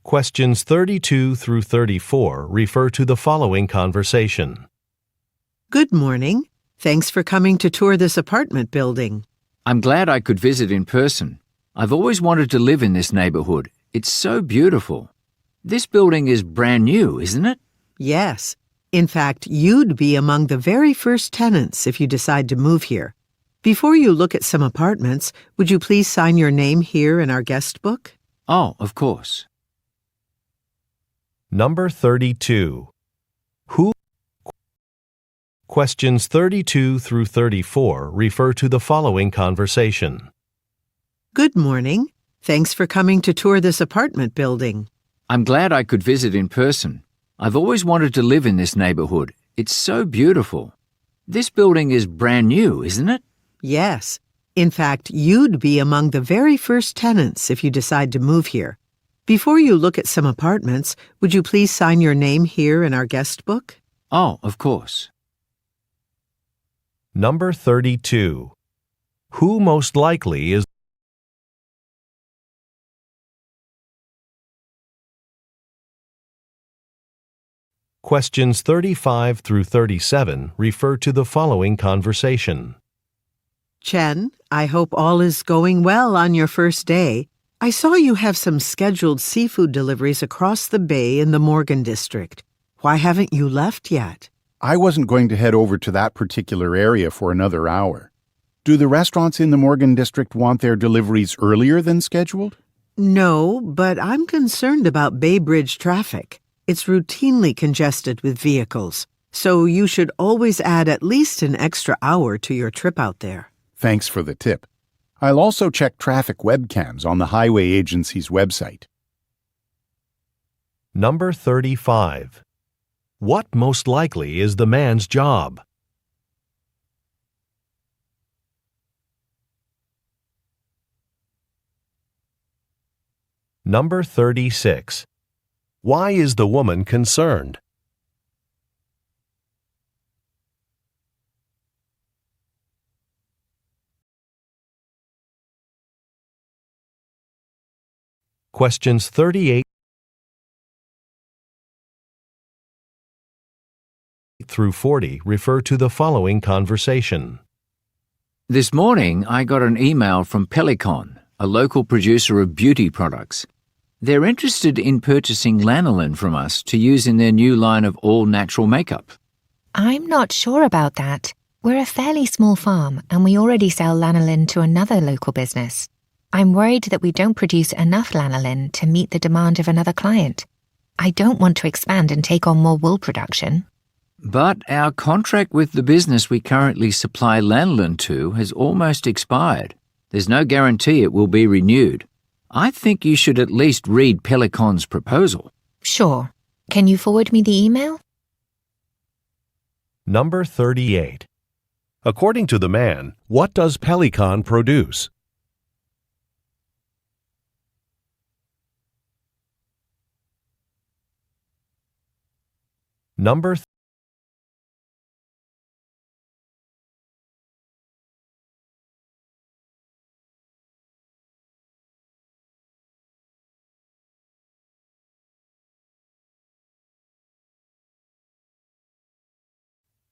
Questions 32 through 34 refer to the following conversation. Good morning. Thanks for coming to tour this apartment building. I'm glad I could visit in person. I've always wanted to live in this neighborhood. It's so beautiful. This building is brand new, isn't it? Yes. In fact, you'd be among the very first tenants if you decide to move here. Before you look at some apartments, would you please sign your name here in our guest book? Oh, of course. Number 32. Questions 32 through 34 refer to the following conversation. Good morning. Thanks for coming to tour this apartment building. I'm glad I could visit in person. I've always wanted to live in this neighborhood. It's so beautiful. This building is brand new, isn't it? Yes. In fact, you'd be among the very first tenants if you decide to move here. Before you look at some apartments, would you please sign your name here in our guest book? Oh, of course. Number 32. Who most likely is Questions 35 through 37 refer to the following conversation. Chen, I hope all is going well on your first day. I saw you have some scheduled seafood deliveries across the bay in the Morgan district. Why haven't you left yet? I wasn't going to head over to that particular area for another hour. Do the restaurants in the Morgan district want their deliveries earlier than scheduled? No, but I'm concerned about Bay Bridge traffic. It's routinely congested with vehicles, so you should always add at least an extra hour to your trip out there. Thanks for the tip. I'll also check traffic webcams on the highway agency's website. Number 35. What most likely is the man's job? Number 36. Why is the woman concerned? Questions 38 through 40 refer to the following conversation. This morning, I got an email from Pelican, a local producer of beauty products. They're interested in purchasing lanolin from us to use in their new line of all-natural makeup. I'm not sure about that. We're a fairly small farm and we already sell lanolin to another local business. I'm worried that we don't produce enough lanolin to meet the demand of another client. I don't want to expand and take on more wool production. But our contract with the business we currently supply lanolin to has almost expired. There's no guarantee it will be renewed. I think you should at least read Pelican's proposal. Sure. Can you forward me the email? Number 38. According to the man, what does Pelican produce? Number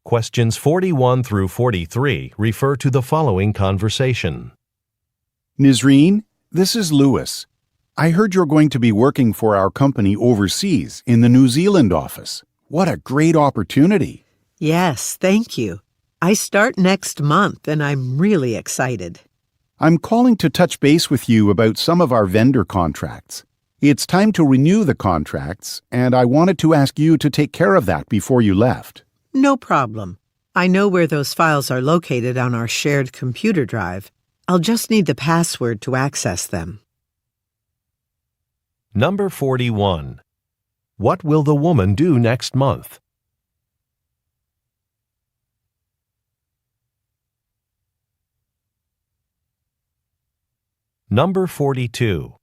Questions 41 through 43 refer to the following conversation. Nisreen, this is Lewis. I heard you're going to be working for our company overseas in the New Zealand office. What a great opportunity. Yes, thank you. I start next month and I'm really excited. I'm calling to touch base with you about some of our vendor contracts. It's time to renew the contracts, and I wanted to ask you to take care of that before you left. No problem. I know where those files are located on our shared computer drive. I'll just need the password to access them. Number 41. What will the woman do next month? Number 42.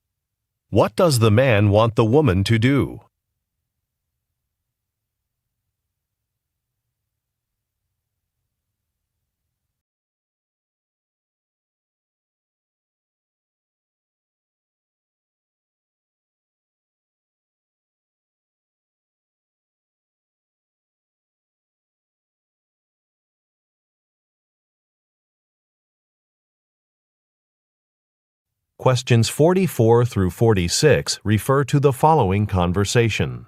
What does the man want the woman to do? Questions 44 through 46 refer to the following conversation.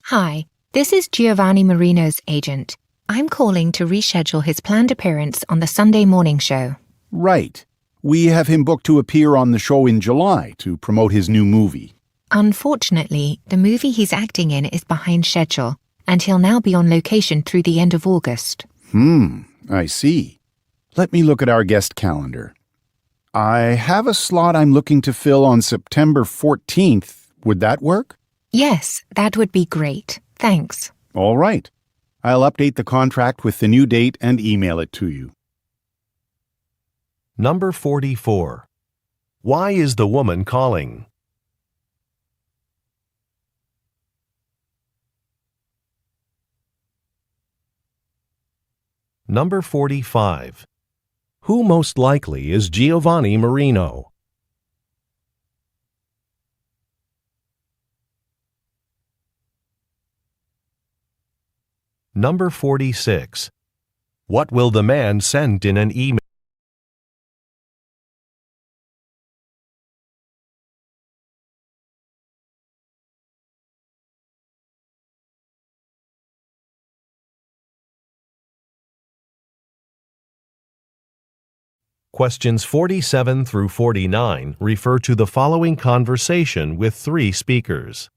Hi, this is Giovanni Marino's agent. I'm calling to reschedule his planned appearance on the Sunday morning show. Right. We have him booked to appear on the show in July to promote his new movie. Unfortunately, the movie he's acting in is behind schedule, and he'll now be on location through the end of August. I see. Let me look at our guest calendar. I have a slot I'm looking to fill on September 14th. Would that work? Yes, that would be great. Thanks. All right. I'll update the contract with the new date and email it to you. Number 44. Why is the woman calling? Number 45. Who most likely is Giovanni Marino? Number 46. What will the man send in an email? Questions 47 through 49 refer to the following conversation with three speakers.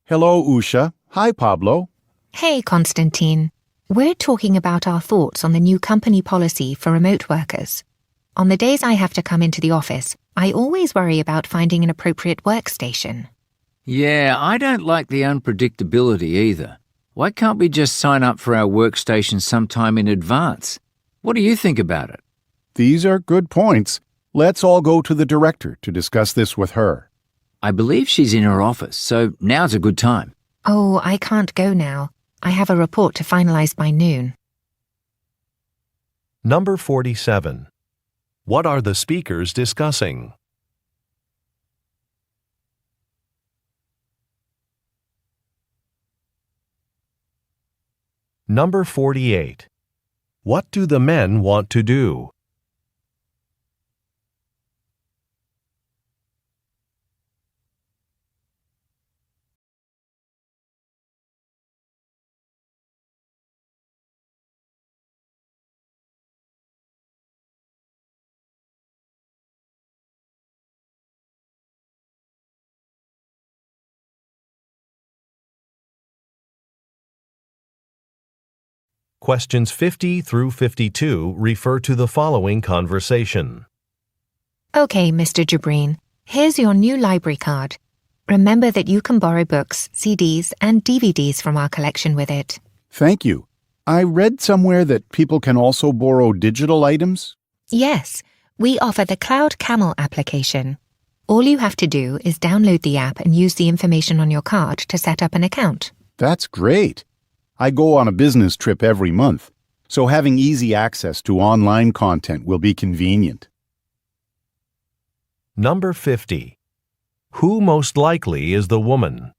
Hello, Usha. Hi, Pablo. Hey, Constantine. We're talking about our thoughts on the new company policy for remote workers. On the days I have to come into the office, I always worry about finding an appropriate workstation. Yeah, I don't like the unpredictability either. Why can't we just sign up for our workstation sometime in advance? What do you think about it? These are good points. Let's all go to the director to discuss this with her. I believe she's in her office, so now's a good time. Oh, I can't go now. I have a report to finalize by noon. Number 47. What are the speakers discussing? Number 48. What do the men want to do? Questions 50 through 52 refer to the following conversation. Okay, Mr. Jabreen, here's your new library card. Remember that you can borrow books, CDs, and DVDs from our collection with it. Thank you. I read somewhere that people can also borrow digital items. Yes, we offer the Cloud Camel application. All you have to do is download the app and use the information on your card to set up an account. That's great. I go on a business trip every month, so having easy access to online content will be convenient. Number 50. Who most likely is the woman?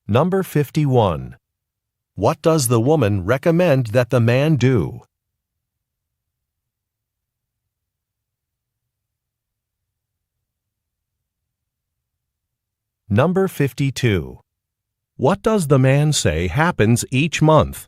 Number 51. What does the woman recommend that the man do? Number 52. What does the man say happens each month?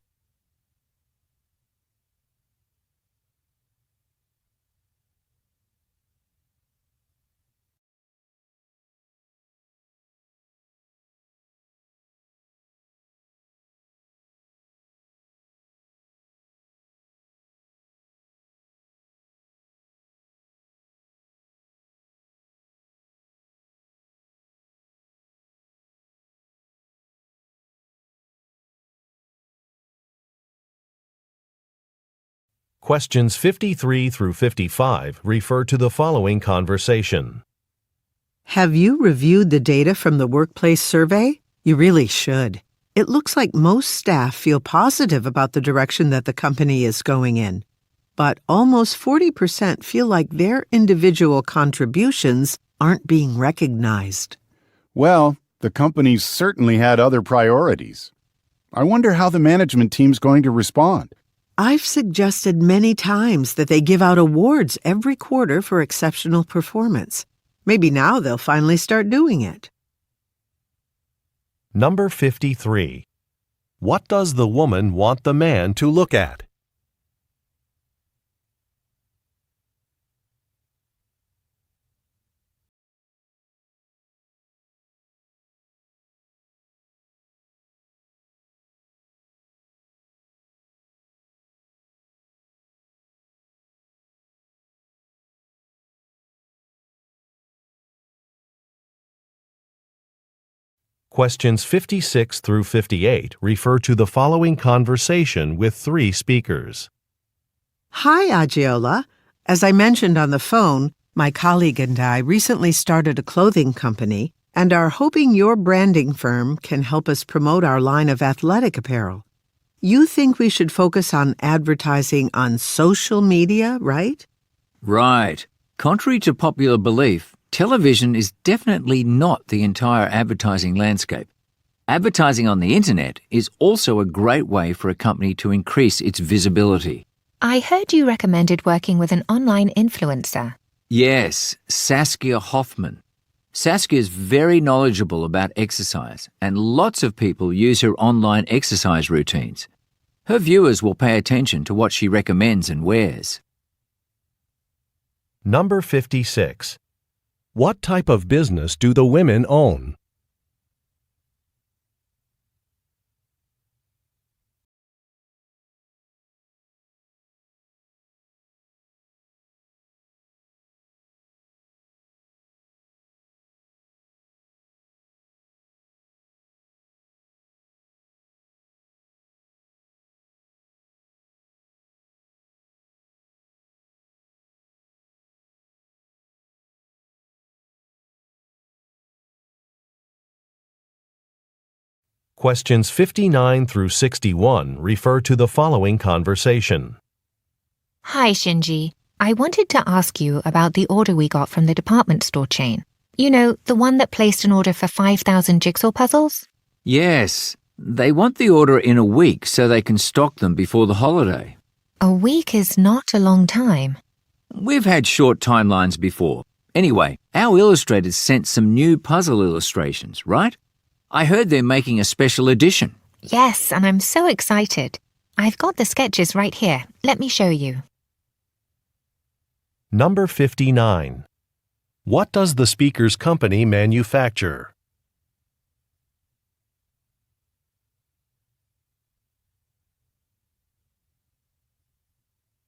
Questions 53 through 55 refer to the following conversation. Have you reviewed the data from the workplace survey? You really should. It looks like most staff feel positive about the direction that the company is going in. But almost 40% feel like their individual contributions aren't being recognized. Well, the company's certainly had other priorities. I wonder how the management team's going to respond. I've suggested many times that they give out awards every quarter for exceptional performance. Maybe now they'll finally start doing it. Number 53. What does the woman want the man to look at? Questions 56 through 58 refer to the following conversation with 3 speakers. Hi, Agiola. As I mentioned on the phone, my colleague and I recently started a clothing company and are hoping your branding firm can help us promote our line of athletic apparel. You think we should focus on advertising on social media, right? Right. Contrary to popular belief, television is definitely not the entire advertising landscape. Advertising on the internet is also a great way for a company to increase its visibility. I heard you recommended working with an online influencer. Yes, Saskia Hoffman. Saskia is very knowledgeable about exercise, and lots of people use her online exercise routines. Her viewers will pay attention to what she recommends and wears. Number 56. What type of business do the women own? Questions 59 through 61 refer to the following conversation. Hi, Shinji. I wanted to ask you about the order we got from the department store chain. You know, the one that placed an order for 5,000 jigsaw puzzles? Yes, they want the order in a week so they can stock them before the holiday. A week is not a long time. We've had short timelines before. Anyway, our illustrators sent some new puzzle illustrations, right? I heard they're making a special edition. Yes, and I'm so excited. I've got the sketches right here. Let me show you. Number 59. What does the speaker's company manufacture?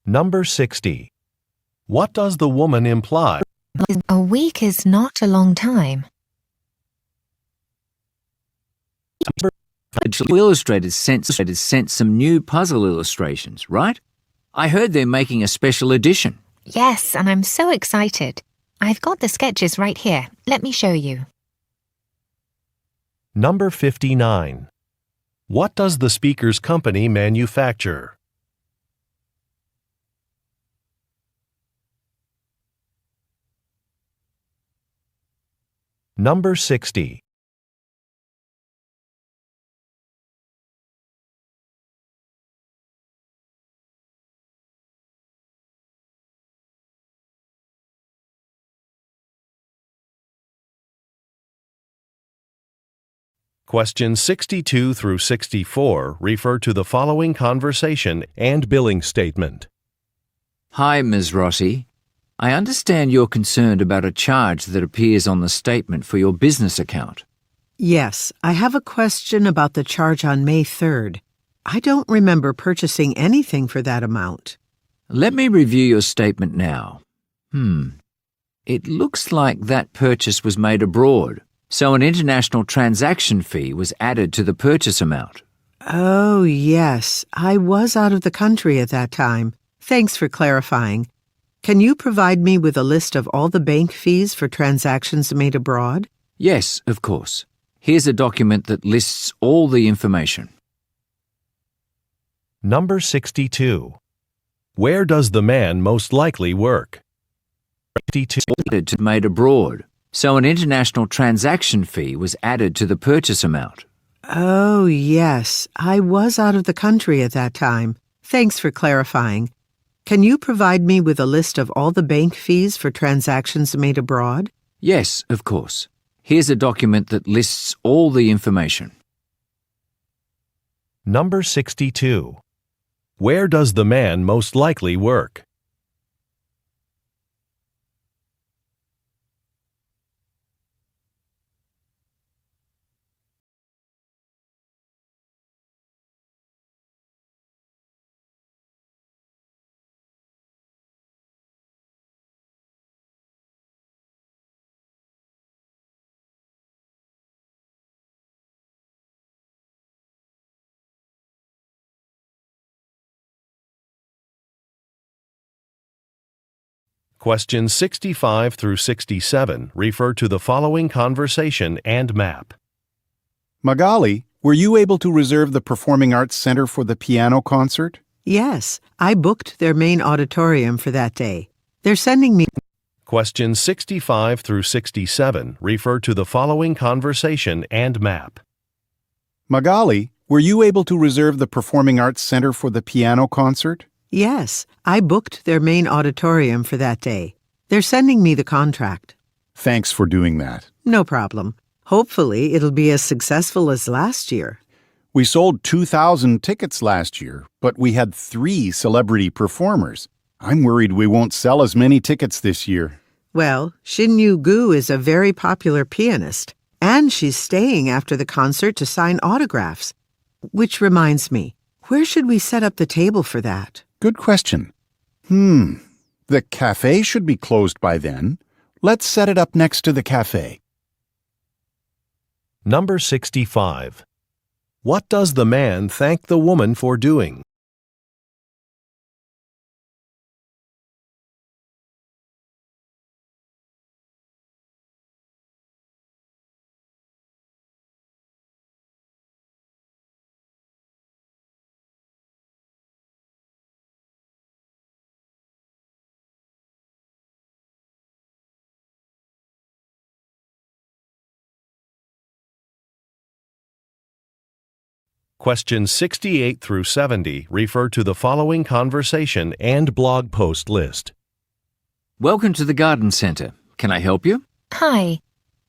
Number 60. What does the woman imply? A week is not a long time. Illustrators sent some new puzzle illustrations, right? I heard they're making a special edition. Yes, and I'm so excited. I've got the sketches right here. Let me show you. Number 59. What does the speaker's company manufacture? Number 60. Questions 62 through 64 refer to the following conversation and billing statement. Hi, Ms. Rossi. I understand you're concerned about a charge that appears on the statement for your business account. Yes, I have a question about the charge on May 3rd. I don't remember purchasing anything for that amount. Let me review your statement now. It looks like that purchase was made abroad, so an international transaction fee was added to the purchase amount. Oh, yes. I was out of the country at that time. Thanks for clarifying. Can you provide me with a list of all the bank fees for transactions made abroad? Yes, of course. Here's a document that lists all the information. Number 62. Where does the man most likely work? 62. Made abroad, so an international transaction fee was added to the purchase amount. Oh, yes. I was out of the country at that time. Thanks for clarifying. Can you provide me with a list of all the bank fees for transactions made abroad? Yes, of course. Here's a document that lists all the information. Number 62. Where does the man most likely work? Questions 65 through 67 refer to the following conversation and map. Magali, were you able to reserve the Performing Arts Center for the piano concert? Yes, I booked their main auditorium for that day. They're sending me. Questions 65 through 67 refer to the following conversation and map. Magali, were you able to reserve the Performing Arts Center for the piano concert? Yes, I booked their main auditorium for that day. They're sending me the contract. Thanks for doing that. No problem. Hopefully, it'll be as successful as last year. We sold 2,000 tickets last year, but we had 3 celebrity performers. I'm worried we won't sell as many tickets this year. Well, Shin-Yu Gu is a very popular pianist, and she's staying after the concert to sign autographs. Which reminds me, where should we set up the table for that? Good question. The cafe should be closed by then. Let's set it up next to the cafe. Number 65. What does the man thank the woman for doing? Questions 68 through 70 refer to the following conversation and blog post list. Welcome to the garden centre. Can I help you? Hi.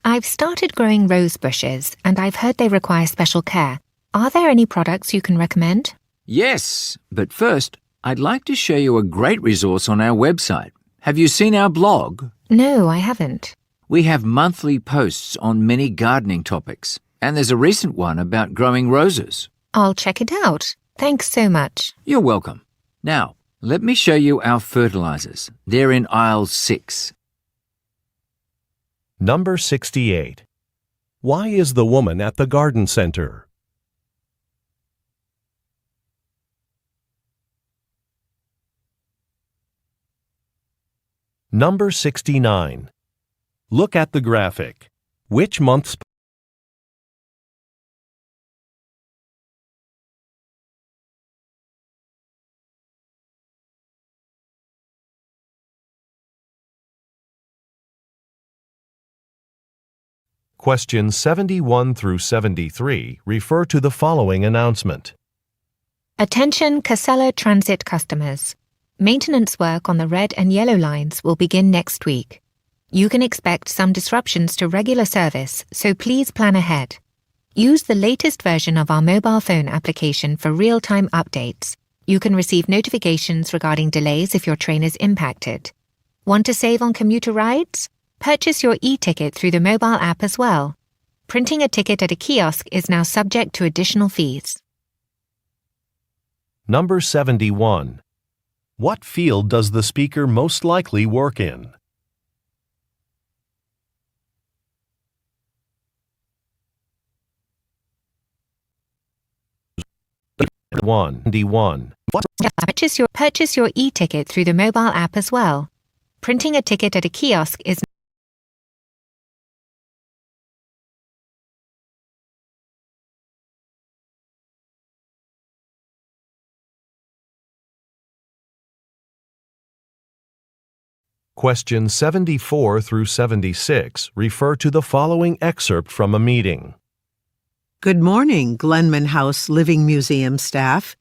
I've started growing rose bushes, and I've heard they require special care. Are there any products you can recommend? Yes, but first, I'd like to show you a great resource on our website. Have you seen our blog? No, I haven't. We have monthly posts on many gardening topics, and there's a recent one about growing roses. I'll check it out. Thanks so much. You're welcome. Now, let me show you our fertilizers. They're in aisle 6. Number 68. Why is the woman at the garden center? Number 69. Look at the graphic. Which month's Questions 71 through 73 refer to the following announcement. Attention Casella Transit customers. Maintenance work on the red and yellow lines will begin next week. You can expect some disruptions to regular service, so please plan ahead. Use the latest version of our mobile phone application for real-time updates. You can receive notifications regarding delays if your train is impacted. Want to save on commuter rides? Purchase your e-ticket through the mobile app as well. Printing a ticket at a kiosk is now subject to additional fees. Number 71. What field does the speaker most likely work in? D1. Purchase your e-ticket through the mobile app as well. Printing a ticket at a kiosk is Questions 74 through 76 refer to the following excerpt from a meeting. Good morning, Glenman House Living Museum staff.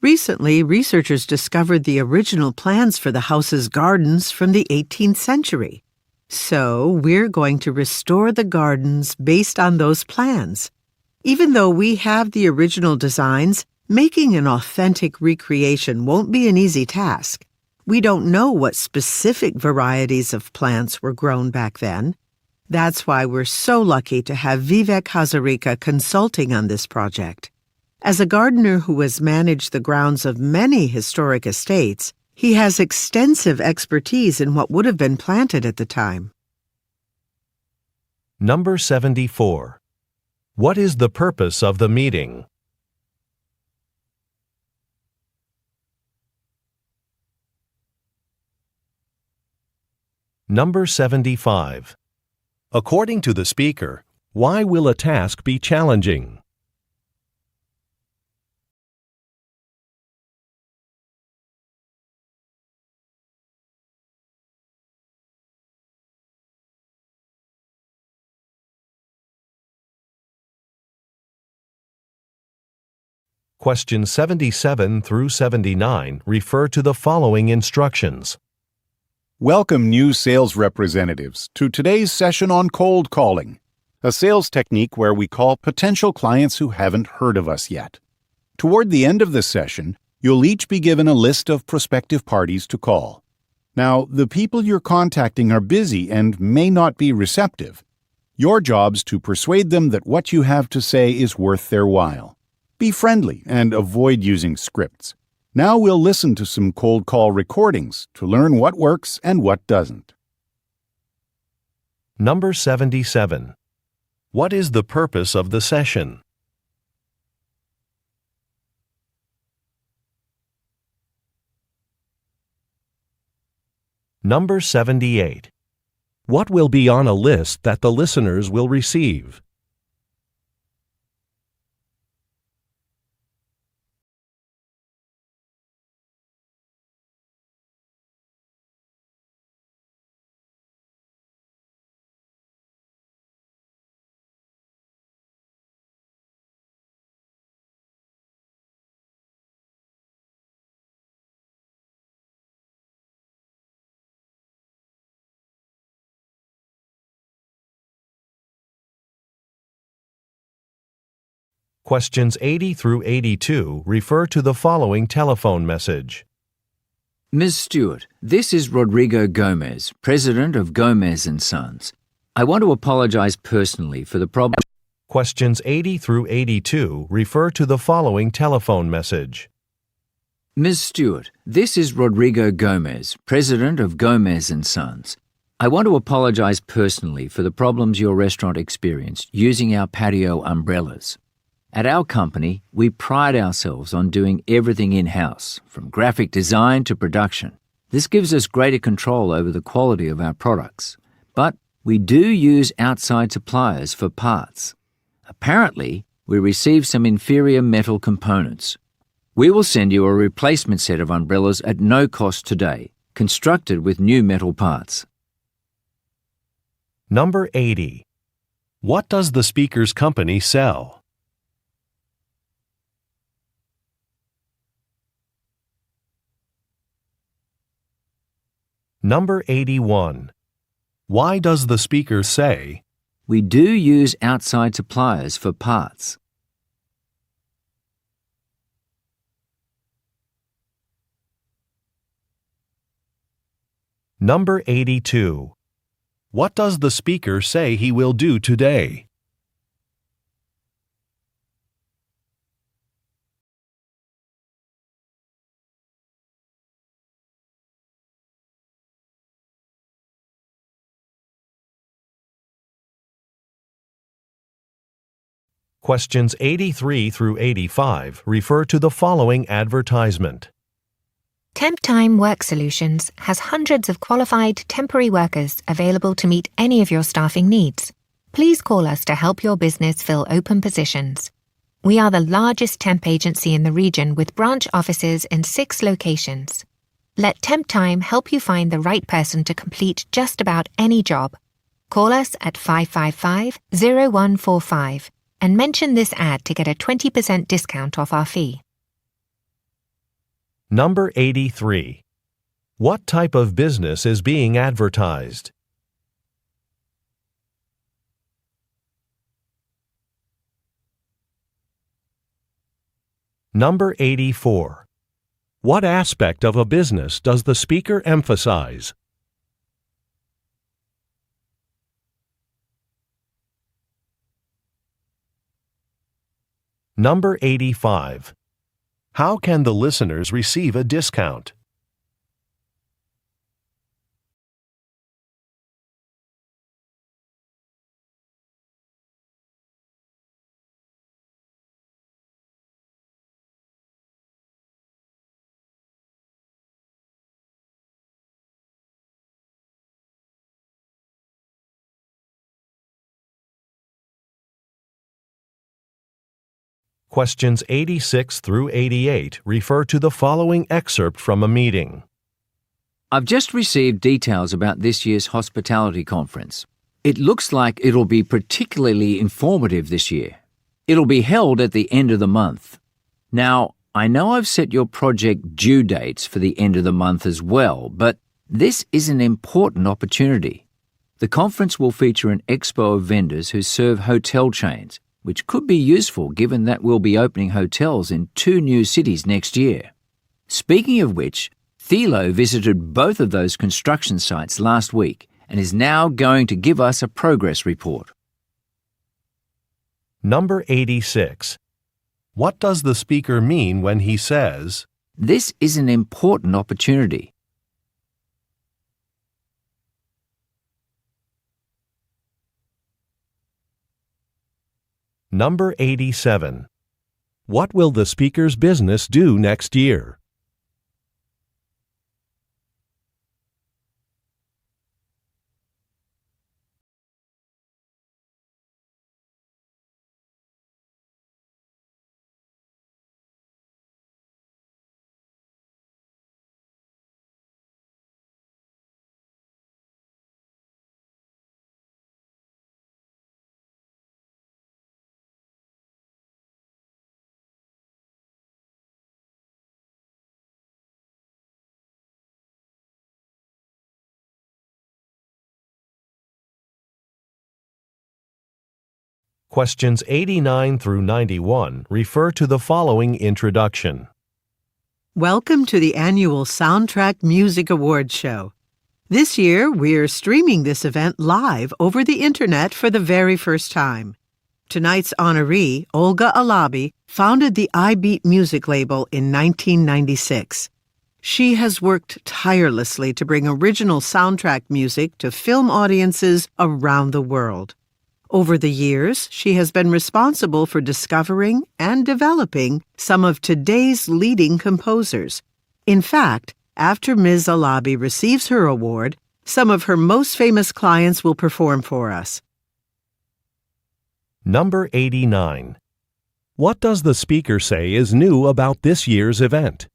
Recently, researchers discovered the original plans for the house's gardens from the 18th century. So, we're going to restore the gardens based on those plans. Even though we have the original designs, making an authentic recreation won't be an easy task. We don't know what specific varieties of plants were grown back then. That's why we're so lucky to have Vivek Hazarika consulting on this project. As a gardener who has managed the grounds of many historic estates, he has extensive expertise in what would have been planted at the time. Number 74. What is the purpose of the meeting? Number 75. According to the speaker, why will a task be challenging? Questions 77 through 79 refer to the following instructions. Welcome new sales representatives to today's session on cold calling, a sales technique where we call potential clients who haven't heard of us yet. Toward the end of the session, you'll each be given a list of prospective parties to call. Now, the people you're contacting are busy and may not be receptive. Your job's to persuade them that what you have to say is worth their while. Be friendly and avoid using scripts. Now we'll listen to some cold call recordings to learn what works and what doesn't. Number 77. What is the purpose of the session? Number 78. What will be on a list that the listeners will receive? Questions 80 through 82 refer to the following telephone message. Ms. Stewart, this is Rodrigo Gomez, president of Gomez & Sons. I want to apologize personally for the problem. Questions 80 through 82 refer to the following telephone message. Ms. Stewart, this is Rodrigo Gomez, president of Gomez & Sons. I want to apologize personally for the problems your restaurant experienced using our patio umbrellas. At our company, we pride ourselves on doing everything in-house, from graphic design to production. This gives us greater control over the quality of our products. But we do use outside suppliers for parts. Apparently, we receive some inferior metal components. We will send you a replacement set of umbrellas at no cost today, constructed with new metal parts. Number 80. What does the speaker's company sell? Number 81. Why does the speaker say, We do use outside suppliers for parts? Number 82. What does the speaker say he will do today? Questions 83 through 85 refer to the following advertisement. Temp Time Work Solutions has hundreds of qualified temporary workers available to meet any of your staffing needs. Please call us to help your business fill open positions. We are the largest temp agency in the region with branch offices in 6 locations. Let Temp Time help you find the right person to complete just about any job. Call us at 555-0145 and mention this ad to get a 20% discount off our fee. Number 83. What type of business is being advertised? Number 84. What aspect of a business does the speaker emphasize? Number 85. How can the listeners receive a discount? Questions 86 through 88 refer to the following excerpt from a meeting. I've just received details about this year's hospitality conference. It looks like it'll be particularly informative this year. It'll be held at the end of the month. Now, I know I've set your project due dates for the end of the month as well, but this is an important opportunity. The conference will feature an expo of vendors who serve hotel chains, which could be useful given that we'll be opening hotels in 2 new cities next year. Speaking of which, Thilo visited both of those construction sites last week and is now going to give us a progress report. Number 86. What does the speaker mean when he says, This is an important opportunity. Number 87. What will the speaker's business do next year? Questions 89 through 91 refer to the following introduction. Welcome to the annual Soundtrack Music Awards show. This year, we're streaming this event live over the internet for the very first time. Tonight's honoree, Olga Alabi, founded the iBeat music label in 1996. She has worked tirelessly to bring original soundtrack music to film audiences around the world. Over the years, she has been responsible for discovering and developing some of today's leading composers. In fact, after Ms. Alabi receives her award, some of her most famous clients will perform for us. Number 89. What does the speaker say is new about this year's event?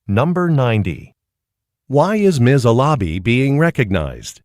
Number 90. Why is Ms. Alabi being recognized?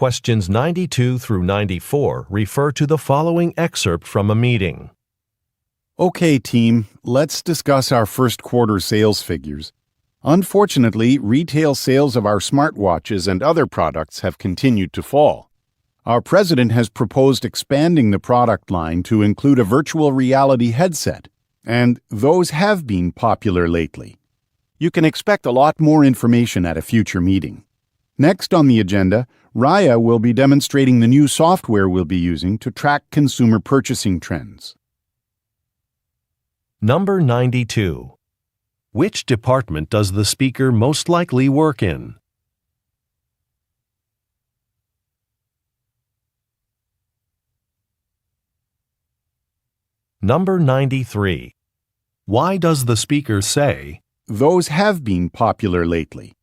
Questions 92 through 94 refer to the following excerpt from a meeting. Okay, team, let's discuss our first quarter sales figures. Unfortunately, retail sales of our smartwatches and other products have continued to fall. Our president has proposed expanding the product line to include a virtual reality headset, and those have been popular lately. You can expect a lot more information at a future meeting. Next on the agenda, Raya will be demonstrating the new software we'll be using to track consumer purchasing trends. Number 92. Which department does the speaker most likely work in? Number 93. Why does the speaker say, Those have been popular lately.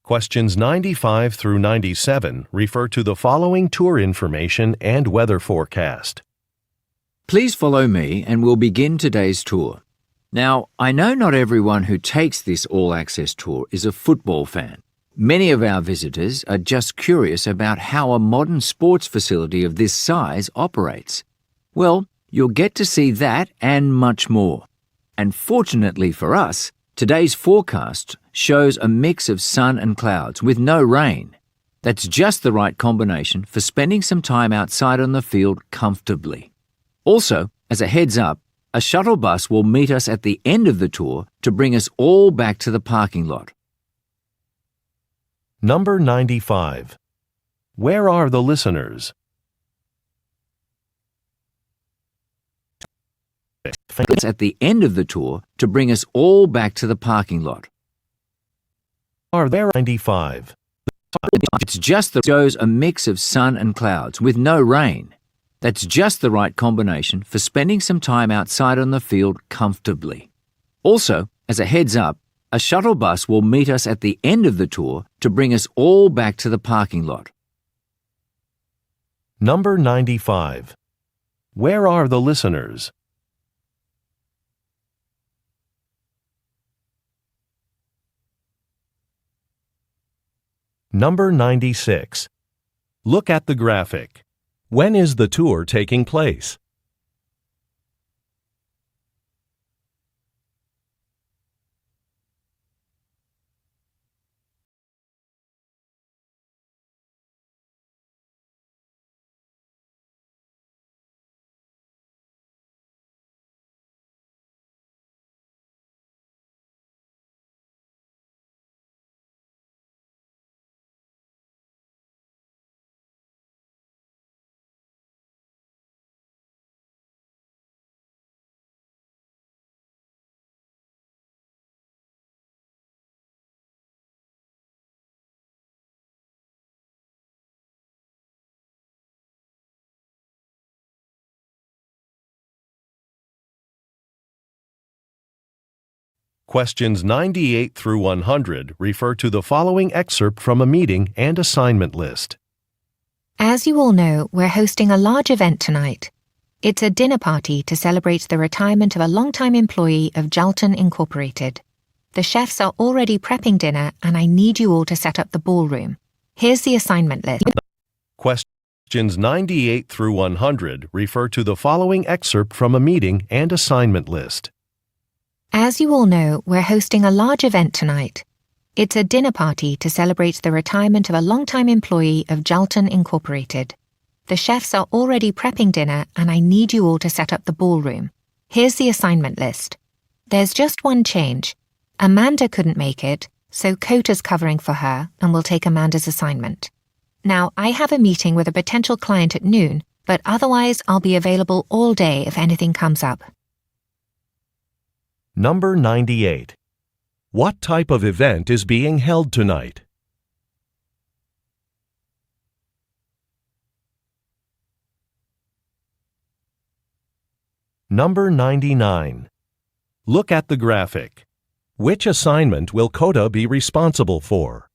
Questions 95 through 97 refer to the following tour information and weather forecast. Please follow me and we'll begin today's tour. Now, I know not everyone who takes this all-access tour is a football fan. Many of our visitors are just curious about how a modern sports facility of this size operates. Well, you'll get to see that and much more. And fortunately for us, today's forecast shows a mix of sun and clouds with no rain. That's just the right combination for spending some time outside on the field comfortably. Also, as a heads up, a shuttle bus will meet us at the end of the tour to bring us all back to the parking lot. Number 95. Where are the listeners? At the end of the tour to bring us all back to the parking lot. Are there 95? It's just the shows a mix of sun and clouds with no rain. That's just the right combination for spending some time outside on the field comfortably. Also, as a heads up, a shuttle bus will meet us at the end of the tour to bring us all back to the parking lot. Number 95. Where are the listeners? Number 96. Look at the graphic. When is the tour taking place? Questions 98 through 100 refer to the following excerpt from a meeting and assignment list. As you all know, we're hosting a large event tonight. It's a dinner party to celebrate the retirement of a longtime employee of Jalton Incorporated. The chefs are already prepping dinner and I need you all to set up the ballroom. Here's the assignment list. Questions 98 through 100 refer to the following excerpt from a meeting and assignment list. As you all know, we're hosting a large event tonight. It's a dinner party to celebrate the retirement of a longtime employee of Jalton Incorporated. The chefs are already prepping dinner and I need you all to set up the ballroom. Here's the assignment list. There's just one change. Amanda couldn't make it, so Cota's covering for her and will take Amanda's assignment. Now, I have a meeting with a potential client at noon, but otherwise I'll be available all day if anything comes up. Number 98. What type of event is being held tonight? Number 99. Look at the graphic. Which assignment will Cota be responsible for?